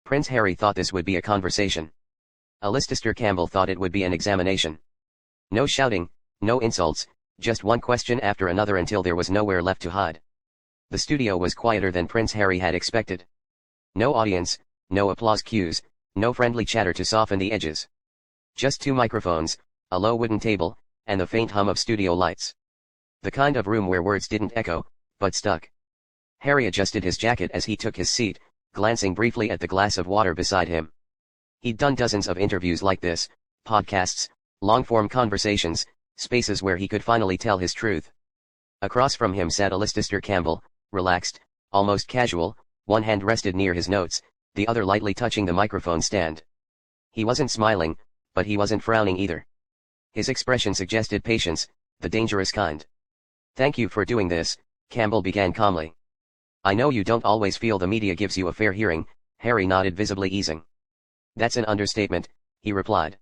Prince Harry thought this would be a conversation. Alastair Campbell thought it would be an examination. No shouting, no insults, just one question after another until there was nowhere left to hide. The studio was quieter than Prince Harry had expected. No audience, no applause cues, no friendly chatter to soften the edges. Just two microphones, a low wooden table, and the faint hum of studio lights. The kind of room where words didn't echo, but stuck. Harry adjusted his jacket as he took his seat, glancing briefly at the glass of water beside him. He'd done dozens of interviews like this, podcasts, long-form conversations, spaces where he could finally tell his truth. Across from him sat Alastair Campbell, relaxed, almost casual, one hand rested near his notes, the other lightly touching the microphone stand. He wasn't smiling, but he wasn't frowning either. His expression suggested patience, the dangerous kind. "Thank you for doing this," Campbell began calmly. "I know you don't always feel the media gives you a fair hearing," Harry nodded, visibly easing. "That's an understatement," he replied.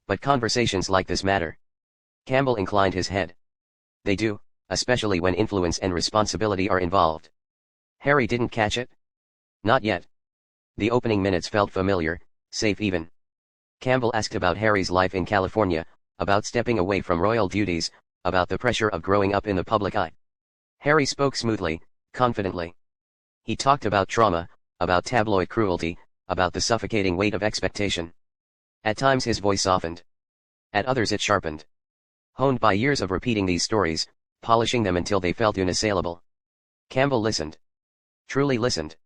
"But conversations like this matter." Campbell inclined his head. "They do, especially when influence and responsibility are involved." Harry didn't catch it. Not yet. The opening minutes felt familiar, safe even. Campbell asked about Harry's life in California, about stepping away from royal duties, about the pressure of growing up in the public eye. Harry spoke smoothly, confidently. He talked about trauma, about tabloid cruelty, about the suffocating weight of expectation. At times his voice softened. At others it sharpened. Honed by years of repeating these stories, polishing them until they felt unassailable. Campbell listened. Truly listened.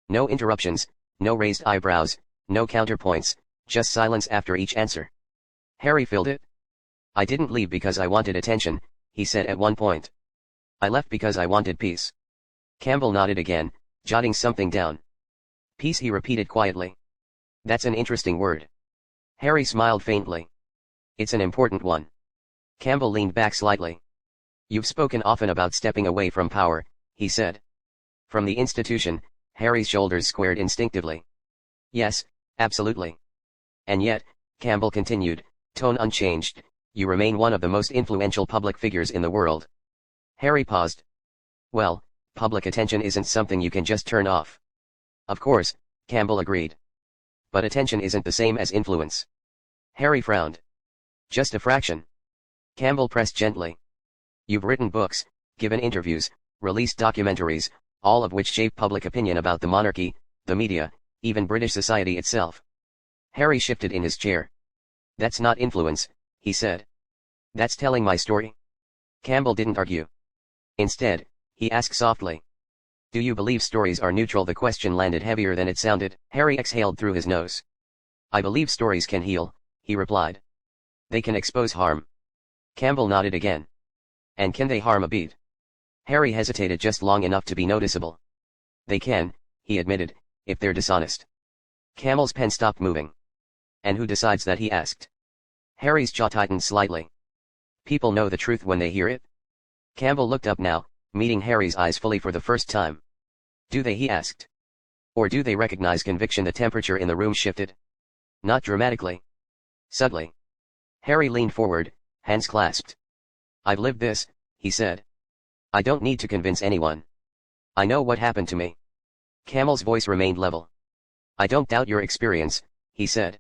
No interruptions, no raised eyebrows, no counterpoints, just silence after each answer. Harry filled it. "I didn't leave because I wanted attention," he said at one point. "I left because I wanted peace." Campbell nodded again, jotting something down. "Peace," he repeated quietly. "That's an interesting word." Harry smiled faintly. "It's an important one." Campbell leaned back slightly. "You've spoken often about stepping away from power," he said. From the institution, Harry's shoulders squared instinctively. "Yes, absolutely." "And yet," Campbell continued, tone unchanged, "you remain one of the most influential public figures in the world." Harry paused. "Well, public attention isn't something you can just turn off." "Of course," Campbell agreed. "But attention isn't the same as influence." Harry frowned. "Just a fraction." Campbell pressed gently. "You've written books, given interviews, released documentaries, all of which shape public opinion about the monarchy, the media, even British society itself." Harry shifted in his chair. "That's not influence," he said. "That's telling my story." Campbell didn't argue. Instead, he asked softly, "Do you believe stories are neutral?" The question landed heavier than it sounded. Harry exhaled through his nose. "I believe stories can heal," he replied. "They can expose harm." Campbell nodded again. "And can they harm a beat?" Harry hesitated just long enough to be noticeable. "They can," he admitted, "if they're dishonest." Campbell's pen stopped moving. "And who decides that?" he asked. Harry's jaw tightened slightly. "People know the truth when they hear it." Campbell looked up now, meeting Harry's eyes fully for the first time. "Do they?" he asked. "Or do they recognize conviction?" The temperature in the room shifted. "Not dramatically. Subtly." Harry leaned forward, hands clasped. "I've lived this," he said. "I don't need to convince anyone. I know what happened to me." Campbell's voice remained level. "I don't doubt your experience," he said.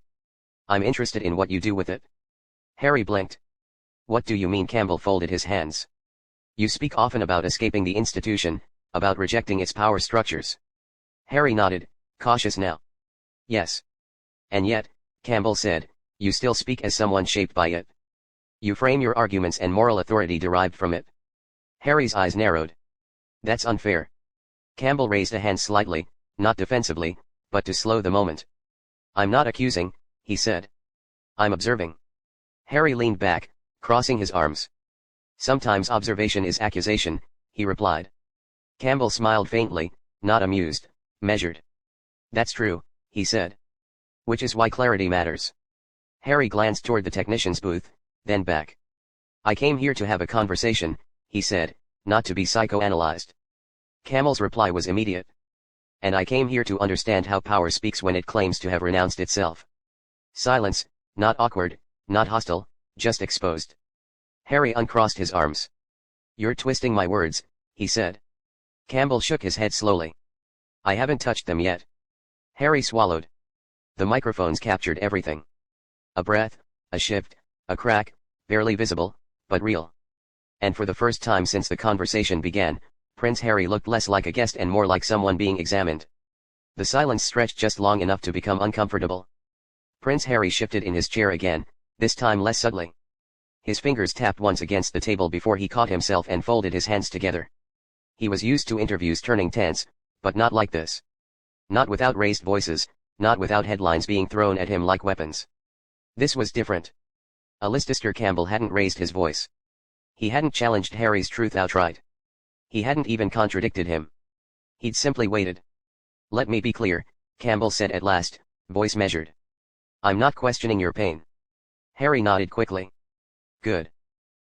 "I'm interested in what you do with it." Harry blinked. "What do you mean?" Campbell folded his hands. "You speak often about escaping the institution, about rejecting its power structures." Harry nodded, cautious now. "Yes. And yet," Campbell said, "you still speak as someone shaped by it. You frame your arguments and moral authority derived from it." Harry's eyes narrowed. "That's unfair." Campbell raised a hand slightly, not defensively, but to slow the moment. "I'm not accusing," he said. "I'm observing." Harry leaned back, crossing his arms. "Sometimes observation is accusation," he replied. Campbell smiled faintly, not amused, measured. "That's true," he said. "Which is why clarity matters." Harry glanced toward the technician's booth, then back. "I came here to have a conversation," he said, "not to be psychoanalyzed." Campbell's reply was immediate. "And I came here to understand how power speaks when it claims to have renounced itself." Silence, not awkward, not hostile, just exposed. Harry uncrossed his arms. "You're twisting my words," he said. Campbell shook his head slowly. "I haven't touched them yet." Harry swallowed. The microphones captured everything. A breath, a shift, a crack, barely visible, but real. And for the first time since the conversation began, Prince Harry looked less like a guest and more like someone being examined. The silence stretched just long enough to become uncomfortable. Prince Harry shifted in his chair again, this time less subtly. His fingers tapped once against the table before he caught himself and folded his hands together. He was used to interviews turning tense, but not like this. Not without raised voices, not without headlines being thrown at him like weapons. This was different. Alastair Campbell hadn't raised his voice. He hadn't challenged Harry's truth outright. He hadn't even contradicted him. He'd simply waited. "Let me be clear," Campbell said at last, voice measured. "I'm not questioning your pain." Harry nodded quickly. "Good.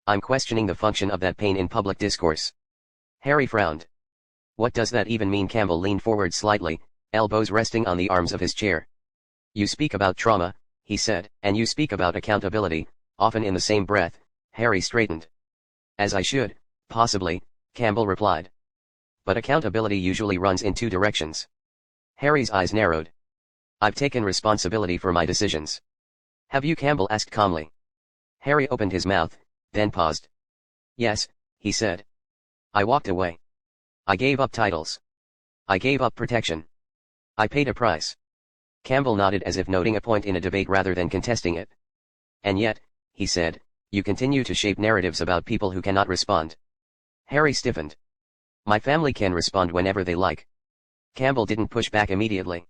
I'm questioning the function of that pain in public discourse." Harry frowned. "What does that even mean?" Campbell leaned forward slightly, elbows resting on the arms of his chair. "You speak about trauma," he said, "and you speak about accountability, often in the same breath." Harry straightened. "As I should, possibly," Campbell replied. "But accountability usually runs in two directions." Harry's eyes narrowed. "I've taken responsibility for my decisions." "Have you?" Campbell asked calmly. Harry opened his mouth, then paused. "Yes," he said. "I walked away. I gave up titles. I gave up protection. I paid a price." Campbell nodded as if noting a point in a debate rather than contesting it. "And yet," he said, "you continue to shape narratives about people who cannot respond." Harry stiffened. "My family can respond whenever they like." Campbell didn't push back immediately.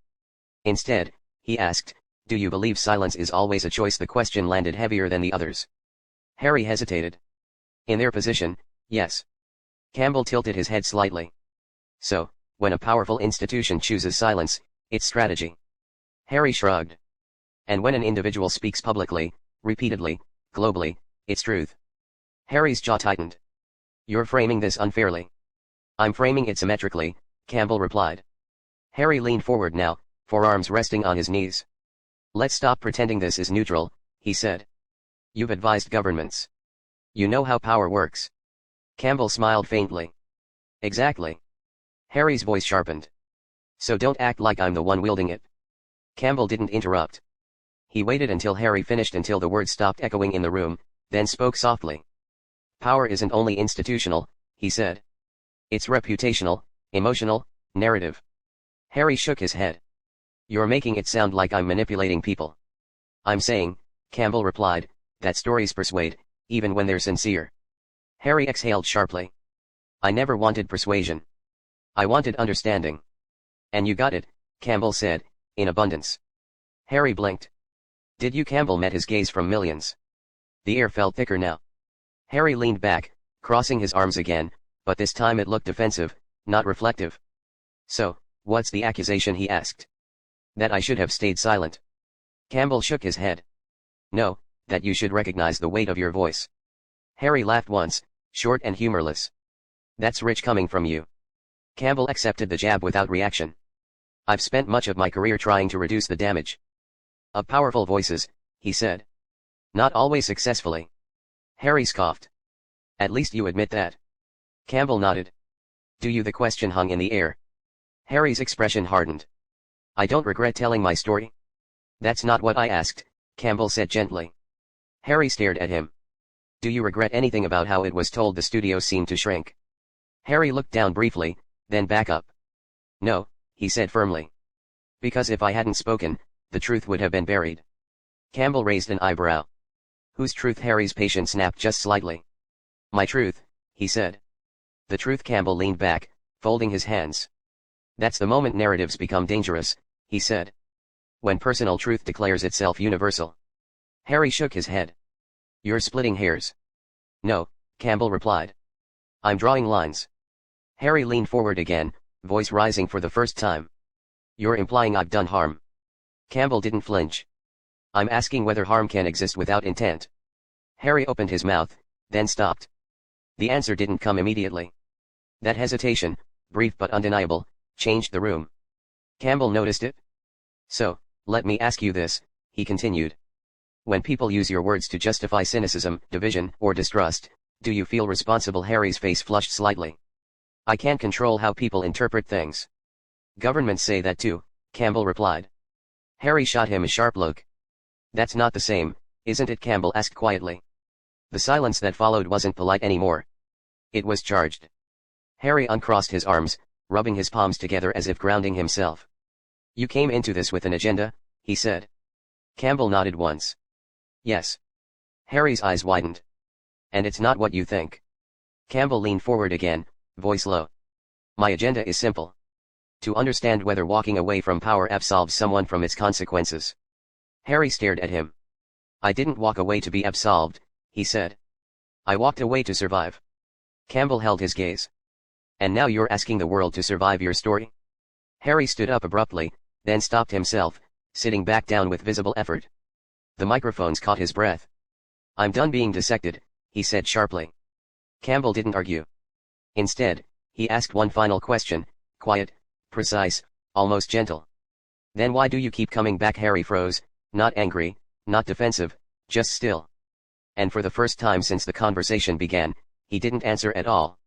Instead, he asked, "Do you believe silence is always a choice?" The question landed heavier than the others. Harry hesitated. "In their position, yes." Campbell tilted his head slightly. "So, when a powerful institution chooses silence, it's strategy." Harry shrugged. "And when an individual speaks publicly, repeatedly, globally, it's truth." Harry's jaw tightened. "You're framing this unfairly." "I'm framing it symmetrically," Campbell replied. Harry leaned forward now, forearms resting on his knees. "Let's stop pretending this is neutral," he said. "You've advised governments. You know how power works." Campbell smiled faintly. "Exactly." Harry's voice sharpened. "So don't act like I'm the one wielding it." Campbell didn't interrupt. He waited until Harry finished, until the words stopped echoing in the room, then spoke softly. "Power isn't only institutional," he said. "It's reputational, emotional, narrative." Harry shook his head. "You're making it sound like I'm manipulating people." "I'm saying," Campbell replied, "that stories persuade, even when they're sincere." Harry exhaled sharply. "I never wanted persuasion. I wanted understanding." "And you got it," Campbell said, "in abundance." Harry blinked. "Did you?" Campbell met his gaze from millions. The air felt thicker now. Harry leaned back, crossing his arms again, but this time it looked defensive, not reflective. "So, what's the accusation?" he asked. "That I should have stayed silent." Campbell shook his head. "No, that you should recognize the weight of your voice." Harry laughed once, short and humorless. "That's rich coming from you." Campbell accepted the jab without reaction. "I've spent much of my career trying to reduce the damage of powerful voices," he said. "Not always successfully." Harry scoffed. "At least you admit that." Campbell nodded. "Do you?" The question hung in the air. Harry's expression hardened. "I don't regret telling my story." "That's not what I asked," Campbell said gently. Harry stared at him. "Do you regret anything about how it was told?" The studio seemed to shrink. Harry looked down briefly, then back up. "No," he said firmly. "Because if I hadn't spoken, the truth would have been buried." Campbell raised an eyebrow. "Whose truth?" Harry's patience snapped just slightly. "My truth," he said. "The truth." Campbell leaned back, folding his hands. "That's the moment narratives become dangerous," he said. "When personal truth declares itself universal." Harry shook his head. "You're splitting hairs." "No," Campbell replied. "I'm drawing lines." Harry leaned forward again, voice rising for the first time. "You're implying I've done harm." Campbell didn't flinch. "I'm asking whether harm can exist without intent." Harry opened his mouth, then stopped. The answer didn't come immediately. That hesitation, brief but undeniable, changed the room. Campbell noticed it. "So, let me ask you this," he continued. "When people use your words to justify cynicism, division, or distrust, do you feel responsible?" Harry's face flushed slightly. "I can't control how people interpret things. Governments say that too, Campbell replied. Harry shot him a sharp look. That's not the same, isn't it? Campbell asked quietly. The silence that followed wasn't polite anymore. It was charged. Harry uncrossed his arms, rubbing his palms together as if grounding himself. You came into this with an agenda, he said. Campbell nodded once. Yes. Harry's eyes widened. And it's not what you think. Campbell leaned forward again, voice low. My agenda is simple. To understand whether walking away from power absolves someone from its consequences. Harry stared at him. I didn't walk away to be absolved, he said. I walked away to survive. Campbell held his gaze. And now you're asking the world to survive your story? Harry stood up abruptly, then stopped himself, sitting back down with visible effort. The microphones caught his breath. I'm done being dissected, he said sharply. Campbell didn't argue. Instead, he asked one final question, quiet, precise, almost gentle. Then why do you keep coming back? Harry froze, not angry, not defensive, just still. And for the first time since the conversation began, he didn't answer at all.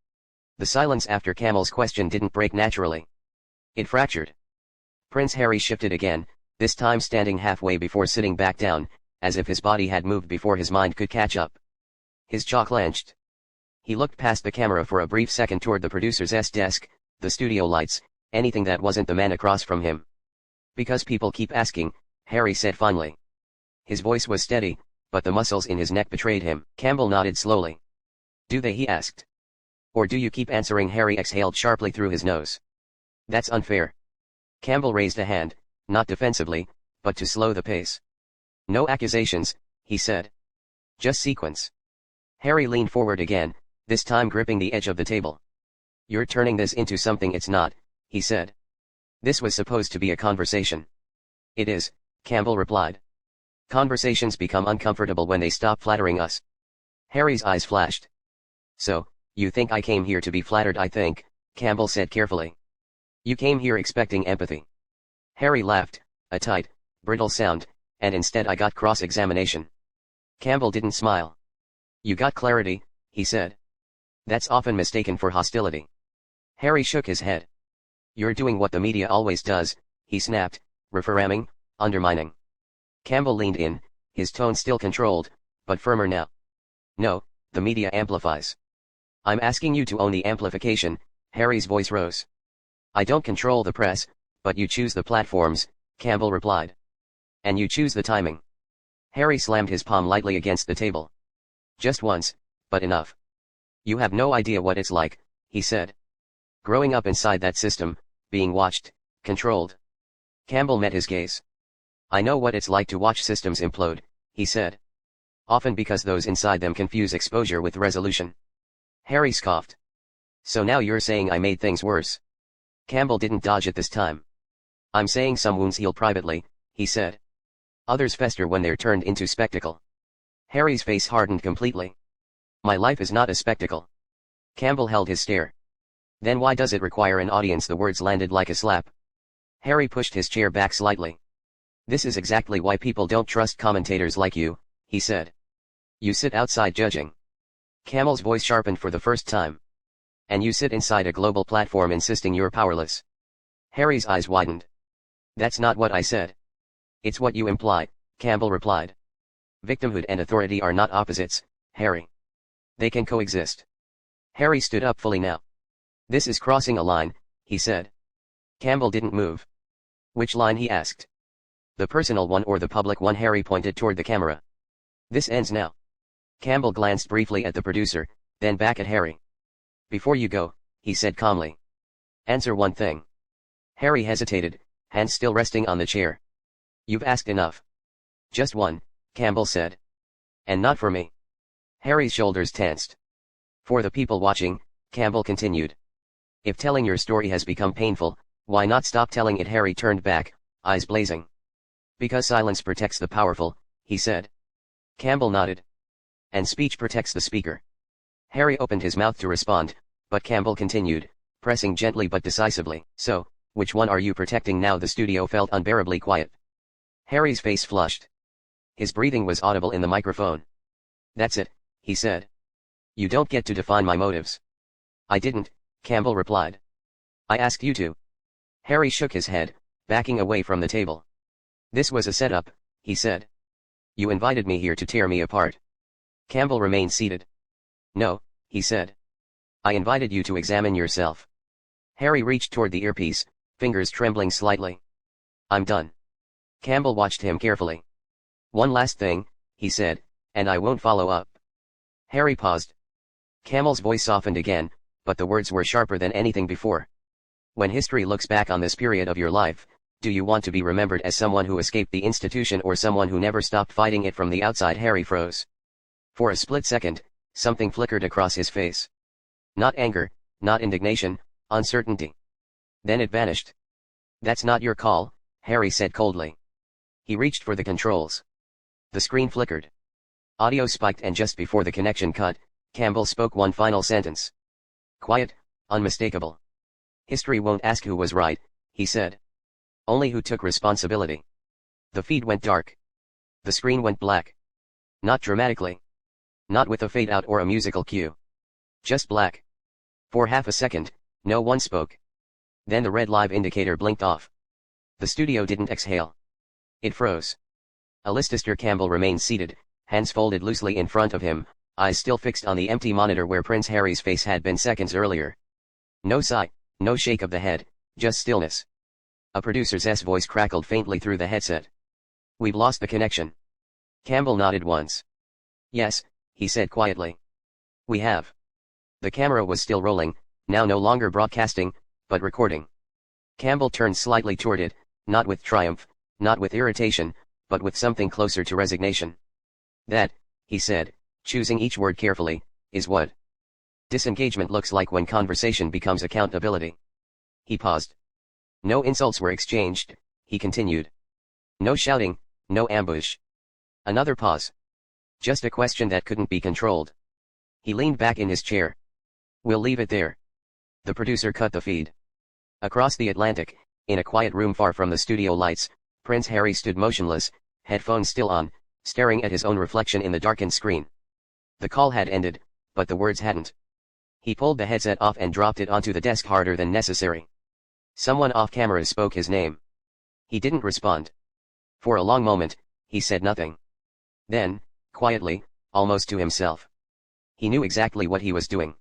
The silence after Campbell's question didn't break naturally. It fractured. Prince Harry shifted again, this time standing halfway before sitting back down, as if his body had moved before his mind could catch up. His jaw clenched. He looked past the camera for a brief second toward the producer's desk, the studio lights, anything that wasn't the man across from him. Because people keep asking, Harry said finally. His voice was steady, but the muscles in his neck betrayed him. Campbell nodded slowly. Do they? He asked. Or do you keep answering? Harry exhaled sharply through his nose. That's unfair. Campbell raised a hand, not defensively, but to slow the pace. No accusations, he said. Just sequence. Harry leaned forward again, this time gripping the edge of the table. You're turning this into something it's not, he said. This was supposed to be a conversation. It is, Campbell replied. Conversations become uncomfortable when they stop flattering us. Harry's eyes flashed. So, you think I came here to be flattered? I think, Campbell said carefully. You came here expecting empathy. Harry laughed, a tight, brittle sound, and instead I got cross-examination. Campbell didn't smile. You got clarity, he said. That's often mistaken for hostility. Harry shook his head. You're doing what the media always does, he snapped, reaffirming, undermining. Campbell leaned in, his tone still controlled, but firmer now. No, the media amplifies. I'm asking you to own the amplification, Harry's voice rose. I don't control the press, but you choose the platforms, Campbell replied. And you choose the timing. Harry slammed his palm lightly against the table. Just once, but enough. You have no idea what it's like, he said. Growing up inside that system, being watched, controlled. Campbell met his gaze. I know what it's like to watch systems implode, he said. Often because those inside them confuse exposure with resolution. Harry scoffed. So now you're saying I made things worse? Campbell didn't dodge it this time. I'm saying some wounds heal privately, he said. Others fester when they're turned into spectacle. Harry's face hardened completely. My life is not a spectacle. Campbell held his stare. Then why does it require an audience? The words landed like a slap. Harry pushed his chair back slightly. This is exactly why people don't trust commentators like you, he said. You sit outside judging. Campbell's voice sharpened for the first time. And you sit inside a global platform insisting you're powerless. Harry's eyes widened. That's not what I said. It's what you imply, Campbell replied. Victimhood and authority are not opposites, Harry. They can coexist. Harry stood up fully now. This is crossing a line, he said. Campbell didn't move. Which line? He asked. The personal one or the public one? Harry pointed toward the camera. This ends now. Campbell glanced briefly at the producer, then back at Harry. Before you go, he said calmly. Answer one thing. Harry hesitated, hands still resting on the chair. You've asked enough. Just one, Campbell said. And not for me. Harry's shoulders tensed. For the people watching, Campbell continued. If telling your story has become painful, why not stop telling it? Harry turned back, eyes blazing. Because silence protects the powerful, he said. Campbell nodded. And speech protects the speaker. Harry opened his mouth to respond, but Campbell continued, pressing gently but decisively. So, which one are you protecting now? The studio felt unbearably quiet. Harry's face flushed. His breathing was audible in the microphone. That's it, he said. You don't get to define my motives. I didn't, Campbell replied. I asked you to. Harry shook his head, backing away from the table. This was a setup, he said. You invited me here to tear me apart. Campbell remained seated. No, he said. I invited you to examine yourself. Harry reached toward the earpiece, fingers trembling slightly. I'm done. Campbell watched him carefully. One last thing, he said, and I won't follow up. Harry paused. Campbell's voice softened again, but the words were sharper than anything before. When history looks back on this period of your life, do you want to be remembered as someone who escaped the institution or someone who never stopped fighting it from the outside? Harry froze. For a split second, something flickered across his face. Not anger, not indignation, uncertainty. Then it vanished. That's not your call, Harry said coldly. He reached for the controls. The screen flickered. Audio spiked, and just before the connection cut, Campbell spoke one final sentence. Quiet, unmistakable. History won't ask who was right, he said. Only who took responsibility. The feed went dark. The screen went black. Not dramatically. Not with a fade out or a musical cue. Just black. For half a second, no one spoke. Then the red live indicator blinked off. The studio didn't exhale. It froze. Alastair Campbell remained seated, hands folded loosely in front of him, eyes still fixed on the empty monitor where Prince Harry's face had been seconds earlier. No sigh, no shake of the head, just stillness. A producer's voice crackled faintly through the headset. We've lost the connection. Campbell nodded once. Yes, he said quietly. We have. The camera was still rolling, now no longer broadcasting, but recording. Campbell turned slightly toward it, not with triumph, not with irritation, but with something closer to resignation. That, he said, choosing each word carefully, is what disengagement looks like when conversation becomes accountability. He paused. No insults were exchanged, he continued. No shouting, no ambush. Another pause. Just a question that couldn't be controlled. He leaned back in his chair. We'll leave it there. The producer cut the feed. Across the Atlantic, in a quiet room far from the studio lights, Prince Harry stood motionless, headphones still on, staring at his own reflection in the darkened screen. The call had ended, but the words hadn't. He pulled the headset off and dropped it onto the desk harder than necessary. Someone off camera spoke his name. He didn't respond. For a long moment, he said nothing. Then, quietly, almost to himself. He knew exactly what he was doing.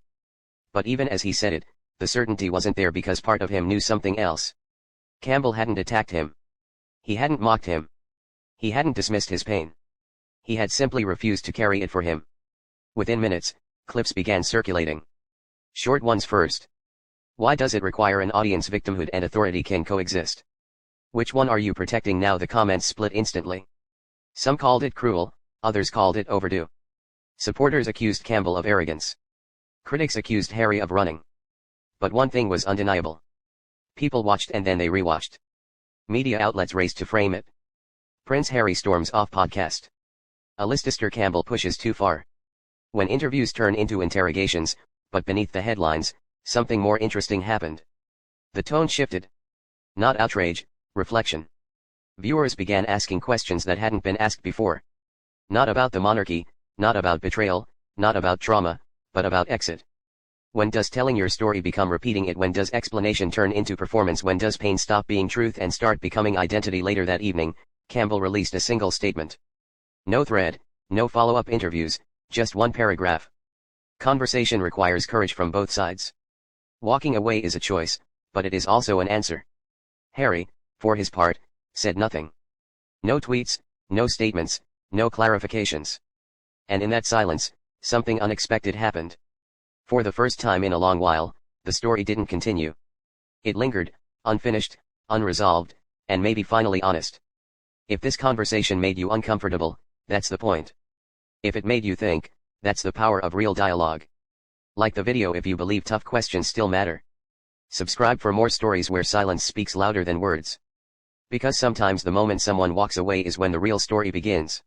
But even as he said it, the certainty wasn't there because part of him knew something else. Campbell hadn't attacked him. He hadn't mocked him. He hadn't dismissed his pain. He had simply refused to carry it for him. Within minutes, clips began circulating. Short ones first. Why does it require an audience? Victimhood and authority can coexist. Which one are you protecting now? The comments split instantly. Some called it cruel, others called it overdue. Supporters accused Campbell of arrogance. Critics accused Harry of running. But one thing was undeniable. People watched and then they rewatched. Media outlets raced to frame it. Prince Harry storms off podcast. Alastair Campbell pushes too far. When interviews turn into interrogations, but beneath the headlines, something more interesting happened. The tone shifted. Not outrage, reflection. Viewers began asking questions that hadn't been asked before. Not about the monarchy, not about betrayal, not about trauma, but about exit. When does telling your story become repeating it? When does explanation turn into performance? When does pain stop being truth and start becoming identity? Later that evening, Campbell released a single statement. No thread, no follow-up interviews, just one paragraph. Conversation requires courage from both sides. Walking away is a choice, but it is also an answer. Harry, for his part, said nothing. No tweets, no statements, no clarifications. And in that silence, something unexpected happened. For the first time in a long while, the story didn't continue. It lingered, unfinished, unresolved, and maybe finally honest. If this conversation made you uncomfortable, that's the point. If it made you think, that's the power of real dialogue. Like the video if you believe tough questions still matter. Subscribe for more stories where silence speaks louder than words. Because sometimes the moment someone walks away is when the real story begins.